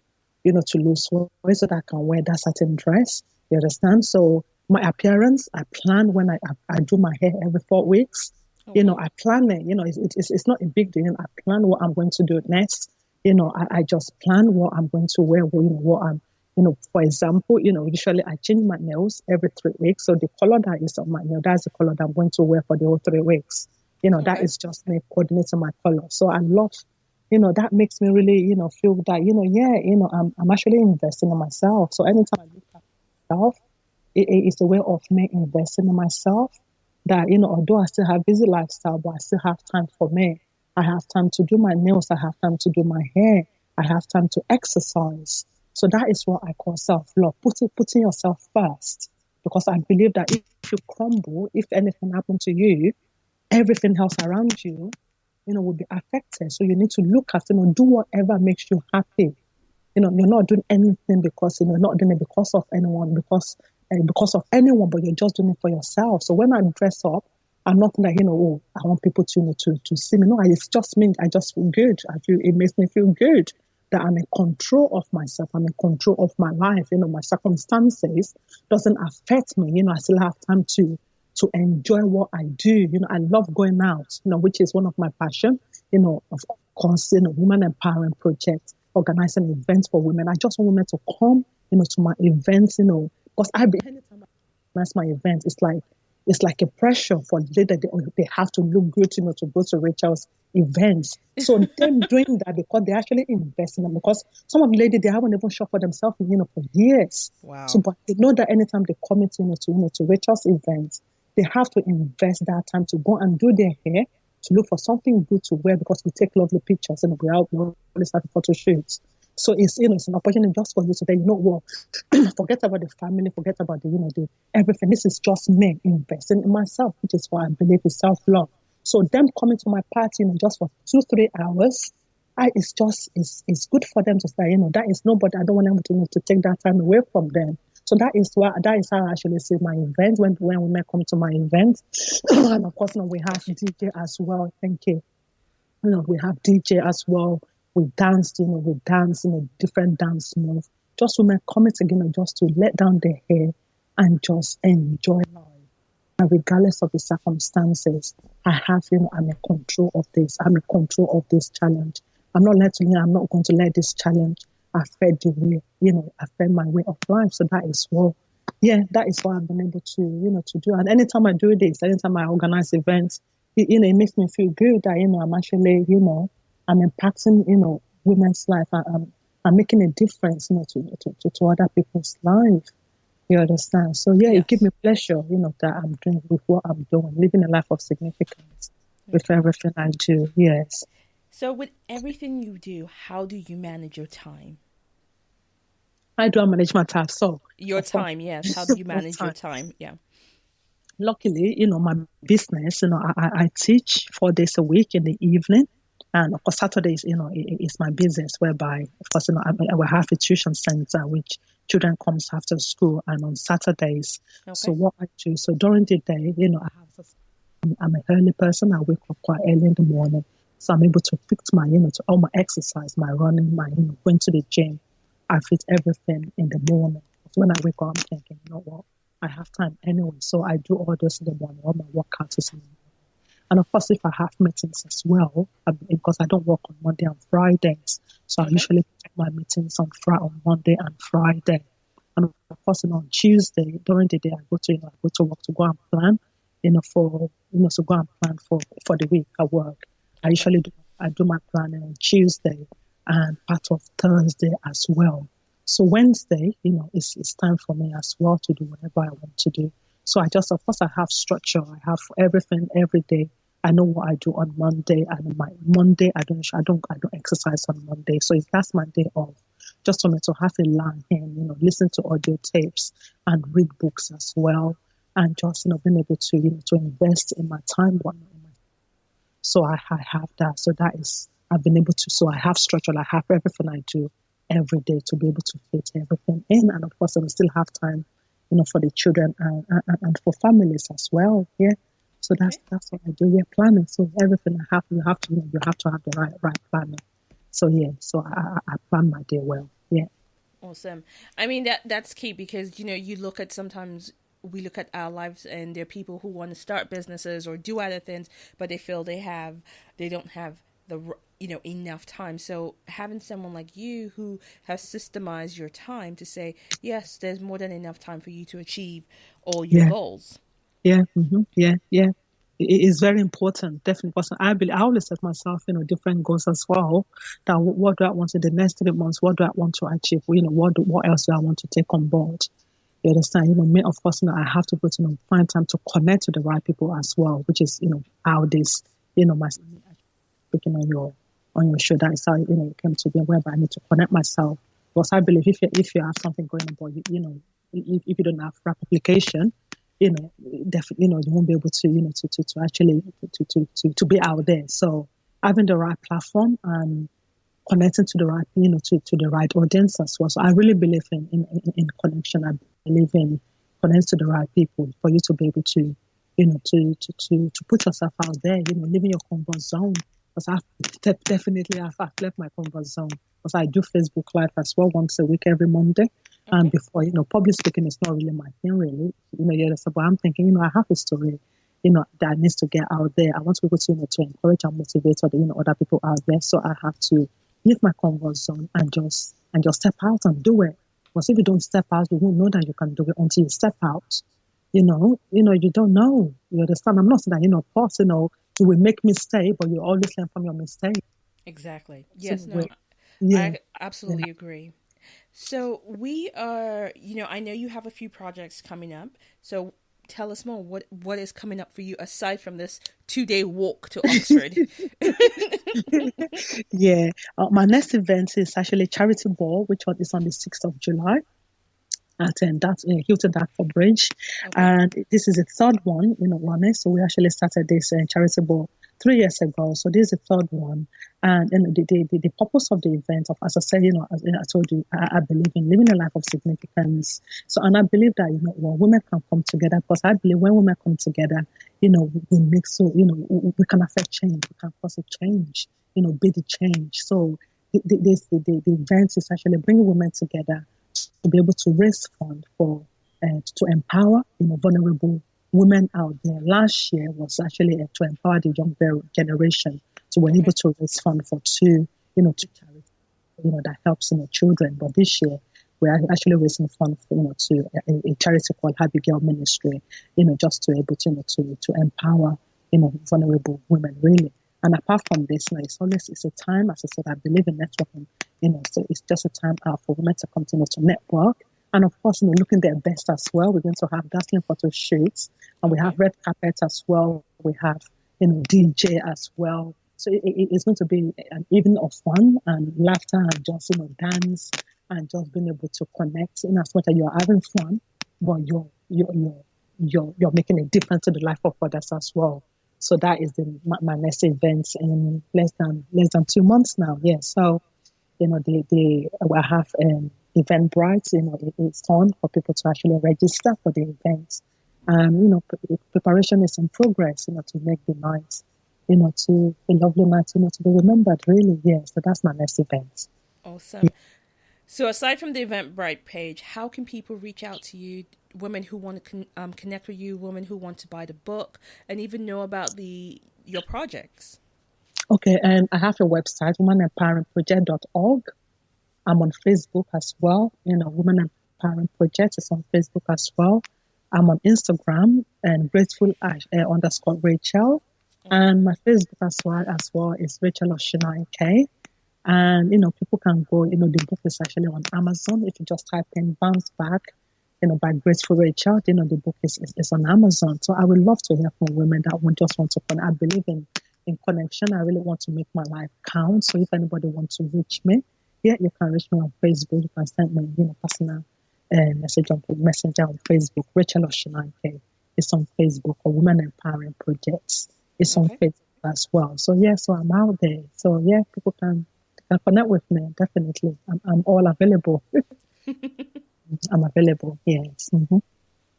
lose weight so that I can wear that certain dress. You understand? So my appearance, I plan when I do my hair every 4 weeks. Okay. I plan it. It's not a big deal. I plan what I'm going to do next. I just plan what I'm going to wear. What I'm, for example, usually I change my nails every 3 weeks. So the color that is on my nail, that's the color that I'm going to wear for the whole 3 weeks. That Okay. is just me coordinating my color. So I love, that makes me really, feel that, I'm actually investing in myself. So anytime I look at myself, it's a way of me investing in myself that, although I still have busy lifestyle, but I still have time for me. I have time to do my nails. I have time to do my hair. I have time to exercise. So that is what I call self-love, putting yourself first. Because I believe that if you crumble, if anything happened to you, everything else around you, will be affected. So you need to look at, do whatever makes you happy. You're not doing anything because, you're not doing it because of anyone, because of anyone, but you're just doing it for yourself. So when I dress up, I'm not like, oh, I want people to see me. No, it's just me. I just feel good. It makes me feel good that I'm in control of myself. I'm in control of my life. My circumstances doesn't affect me. I still have time to enjoy what I do. I love going out, which is one of my passion, of course, Women Empowering Project, organizing events for women. I just want women to come, to my events, because anytime I organize my event, it's like a pressure for the lady that they have to look good, to go to Rachel's events. So them doing that because they actually invest in them. Because some of the ladies, they haven't even shopped for themselves, for years. So, Wow. but they know that anytime they come into, to Rachel's events, they have to invest that time to go and do their hair, to look for something good to wear because we take lovely pictures and we always have photo shoots. So it's an opportunity just for you to say, what, forget about the family, forget about the everything. This is just me investing in myself, which is what I believe is self-love. So them coming to my party, just for 2-3 hours, it's good for them to say, that is nobody. I don't want them to take that time away from them. So that is how I actually see my event when women come to my event. And of course, we have DJ as well. Thank you. We have DJ as well. We danced, different dance moves. Just women coming together just to let down their hair and just enjoy life. And regardless of the circumstances, I'm in control of this. I'm in control of this challenge. I'm not going to let this challenge affect affect my way of life. So that is that is what I've been able to do. And anytime I do this, anytime I organize events, it makes me feel good that, I'm actually, I'm impacting, women's life. I'm making a difference, to other people's life. You understand? So yeah, it gives Yes. me pleasure, that I'm doing with what I'm doing, living a life of significance with Okay. everything I do. Yes. So, with everything you do, how do you manage your time? I do manage my time. So Your of course, time, yes. How do you my manage your time. time? Yeah. Luckily, my business, I teach 4 days a week in the evening. And of course, Saturdays, is my business whereby, of course, I will have a tuition center which children comes after school and on Saturdays. So Okay. what I do, so during the day, I'm an early person. I wake up quite early in the morning. So I'm able to fit my, to all my exercise, my running, my, going to the gym. I fit everything in the morning. When I wake up, I'm thinking, you know what? I have time anyway. So I do all this in the morning, all my workouts is in the morning. And of course, if I have meetings as well, because I don't work on Monday and Fridays, so I Okay. usually take my meetings on Monday and Friday. And of course, on Tuesday, during the day, I go to work to go and plan, to go and plan for the week I work. Okay. I do my planning on Tuesday and part of Thursday as well. So Wednesday, it's time for me as well to do whatever I want to do. So of course, I have structure. I have everything every day. I know what I do on Monday, and my Monday I don't exercise on Monday. So if that's my day off, just for me to have a line and listen to audio tapes and read books as well, and just being able to to invest in my time. So I have that. So that is I've been able to. So I have structure. I have everything I do every day to be able to fit everything in, and of course I will still have time for the children and for families as well. Yeah. So Okay. that's what I do. Yeah, planning. So everything I have, you have to have the right planning. So yeah, so I plan my day well. Yeah. Awesome. I mean that's key because you look at sometimes we look at our lives and there are people who want to start businesses or do other things, but they feel they don't have enough time. So having someone like you who has systemized your time to say yes, there's more than enough time for you to achieve all your Yeah. goals. Yeah. Yeah. Yeah. It is very important, definitely. Because I always set myself, different goals as well. That what do I want in the next 3 months? What do I want to achieve? What else do I want to take on board? You understand? Me, of course, I have to put, find time to connect to the right people as well, which is, how this, my speaking on your show. That is how, it came to be, whereby I need to connect myself. Because I believe if you have something going on, but if you don't have rap application, definitely, you won't be able to, to actually to be out there. So having the right platform and connecting to the right, to the right audience as well. So I really believe in connection. I believe in connecting to the right people for you to be able to, to put yourself out there, leaving your comfort zone. Because I've left my comfort zone. Because I do Facebook Live as well once a week every Monday. And Okay. before, public speaking is not really my thing, really. But I'm thinking, I have a story, that needs to get out there. I want people to, to encourage and motivate other people out there. So I have to leave my comfort zone and just step out and do it. Because if you don't step out, you won't know that you can do it until you step out. You don't know. You understand? I'm not saying that, of course, you will make mistakes, but you always learn from your mistake. Exactly. So, Yes, no, yeah, I absolutely agree. So we are, I know you have a few projects coming up. So tell us more. What is coming up for you aside from this 2-day walk to Oxford? yeah. My next event is actually charity ball, which is on the 6th of July. That's Hilton Dartford Bridge. Okay. And this is the third one, running. So we actually started this charitable 3 years ago. So this is the third one. And the purpose of the event, as I said, as I told you, I believe in living a life of significance. So, and I believe that, when women can come together, because I believe when women come together, we make we can affect change. We can cause a change, be the change. So the event is actually bringing women together to be able to raise funds for to empower vulnerable women out there. Last year was actually to empower the young generation. So we're able Okay. to raise funds for two charities that helps children. But this year we're actually raising funds for to a charity called Happy Girl Ministry. Just to able to to empower vulnerable women, really. And apart from this, it's a time, as I said, I believe in networking, so it's just a time out for women to continue to network. And of course, looking their best as well. We're going to have dazzling photo shoots, and we have red carpet as well. We have, DJ as well. So it's going to be an evening of fun and laughter and just, dance and just being able to connect in as much as you're having fun, but you're making a difference in the life of others as well. So that is my next event in less than 2 months now. Yeah. So, I have Eventbrite. It's on for people to actually register for the event. And, preparation is in progress, to make the night, to a lovely night, to be remembered, really. Yeah. So that's my next event. Awesome. Yeah. So aside from the Eventbrite page, how can people reach out to you, women who want to connect with you, women who want to buy the book, and even know about your projects? Okay, and I have a website, womanempoweringproject.org. I'm on Facebook as well. Women Empowering Project is on Facebook as well. I'm on Instagram and grateful _ Rachel. And my Facebook as well is Rachel Osinaike. And, people can go, the book is actually on Amazon. If you just type in Bounce Back, by Grateful Rachel, the book is on Amazon. So I would love to hear from women that would just want to connect. I believe in connection. I really want to make my life count. So if anybody wants to reach me, you can reach me on Facebook. You can send me, personal messenger on Facebook. Rachel Osinaike is on Facebook, or Women Empowering Projects. It's on Facebook as well. So so I'm out there. So people can connect with me, definitely. I'm all available. I'm available, yes. Mm-hmm.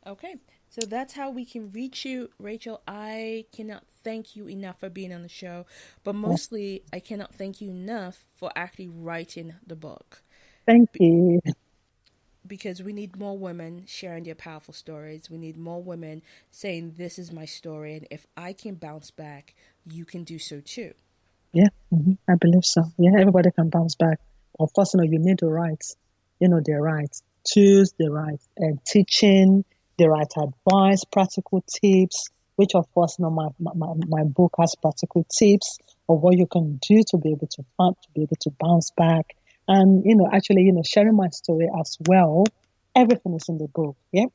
Okay, so that's how we can reach you. Rachel, I cannot thank you enough for being on the show, but mostly I cannot thank you enough for actually writing the book. Thank you. Because we need more women sharing their powerful stories. We need more women saying, this is my story, and if I can bounce back, you can do so too. Yeah, I believe so. Yeah, everybody can bounce back. Of course, you need the rights, the right tools, the right teaching, the right advice, practical tips, which of course, my book has practical tips of what you can do to be able to bounce back. And, actually, sharing my story as well. Everything is in the book. Yeah.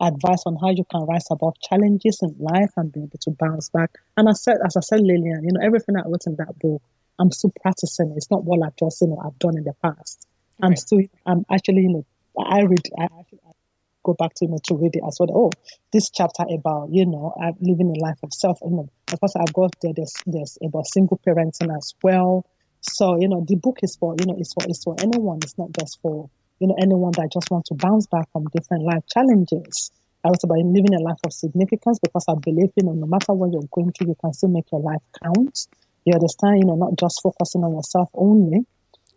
Advice on how you can rise above challenges in life and be able to bounce back. And as I said, Lillian, everything I wrote in that book, I'm still practicing. It's not what I've just, I've done in the past. Right. I'm actually, I actually go back to, to read it as well. Oh, this chapter about, living a life of self, of course I've got there's about single parenting as well. So, the book is for, it's for anyone. It's not just for, anyone that just wants to bounce back from different life challenges. I wrote about living a life of significance because I believe, no matter what you're going through, you can still make your life count. You understand, not just focusing on yourself only.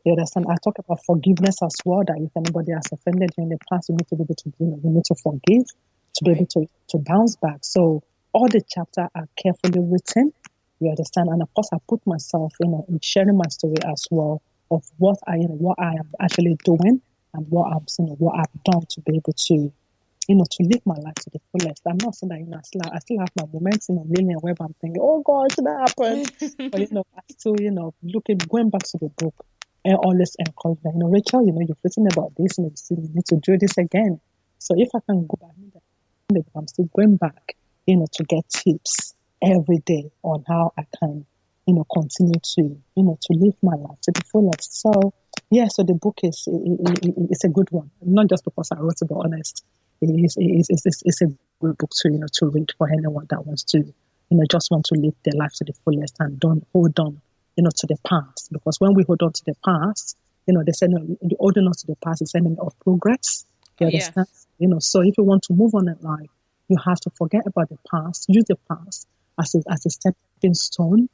You understand? I talk about forgiveness as well, that if anybody has offended you in the past, you need to be able to, you need to forgive, to be able to bounce back. So all the chapters are carefully written. You understand? And of course, I put myself, in sharing my story as well of what I am actually doing and what I've done to be able to, to live my life to the fullest. I'm not saying that, I still have my moments, million where I'm thinking, oh God, should that happen? But, I still, going back to the book and always encourage that, Rachel, you've written about this and you need to do this again. So if I can go back, I'm still going back, to get tips every day on how I can, continue to, to live my life to the fullest. So, so the book is it's a good one. Not just because I wrote it, but honest. It's a good book to, to read for anyone that wants to, just want to live their life to the fullest and don't hold on, to the past. Because when we hold on to the past, they say, the holding on to the past is enemy of progress. You understand? So if you want to move on in life, you have to forget about the past, use the past as a stepping stone,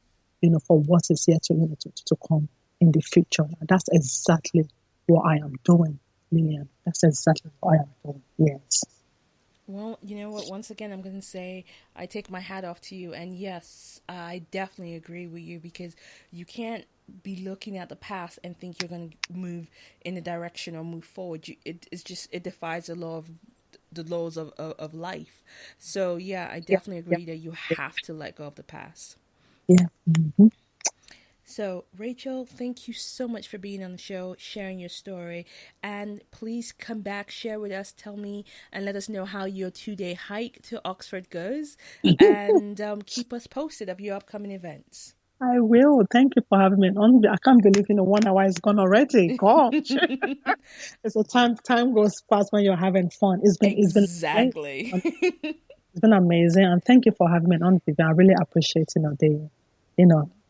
for what is yet to come in the future. And that's exactly what I am doing, Lillian. That's exactly what I am doing. Yes. Well, you know what? Once again, I'm going to say I take my hat off to you. And yes, I definitely agree with you because you can't be looking at the past and think you're going to move in a direction or move forward. It defies the law of the laws of life. So yeah, I definitely agree that you have to let go of the past. Yeah. Mm-hmm. So, Rachel, thank you so much for being on the show, sharing your story. And please come back, share with us, tell me, and let us know how your 2-day hike to Oxford goes. And keep us posted of your upcoming events. I will. Thank you for having me on. I can't believe 1 hour is gone already. Gosh, it's a time goes fast when you're having fun. It's been great. Exactly. It's been amazing, and thank you for having me on, Vivian. I really appreciate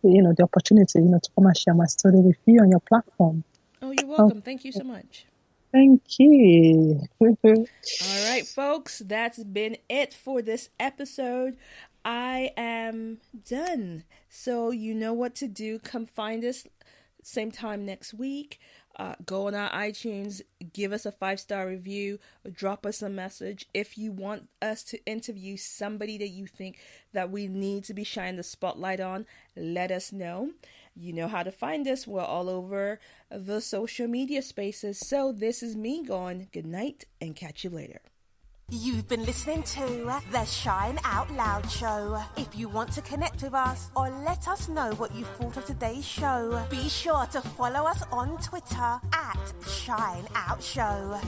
the opportunity to come and share my story with you on your platform. Oh, you're Oh, welcome. Thank you so much. thank you. All right, folks, that's been it for this episode. I am done. So you know what to do. Come find us same time next week. Go on our iTunes, give us a 5-star review, drop us a message. If you want us to interview somebody that you think that we need to be shining the spotlight on, let us know. You know how to find us. We're all over the social media spaces. So this is me going good night and catch you later. You've been listening to the Shine Out Loud Show. If you want to connect with us or let us know what you thought of today's show, be sure to follow us on Twitter at Shine Out Show.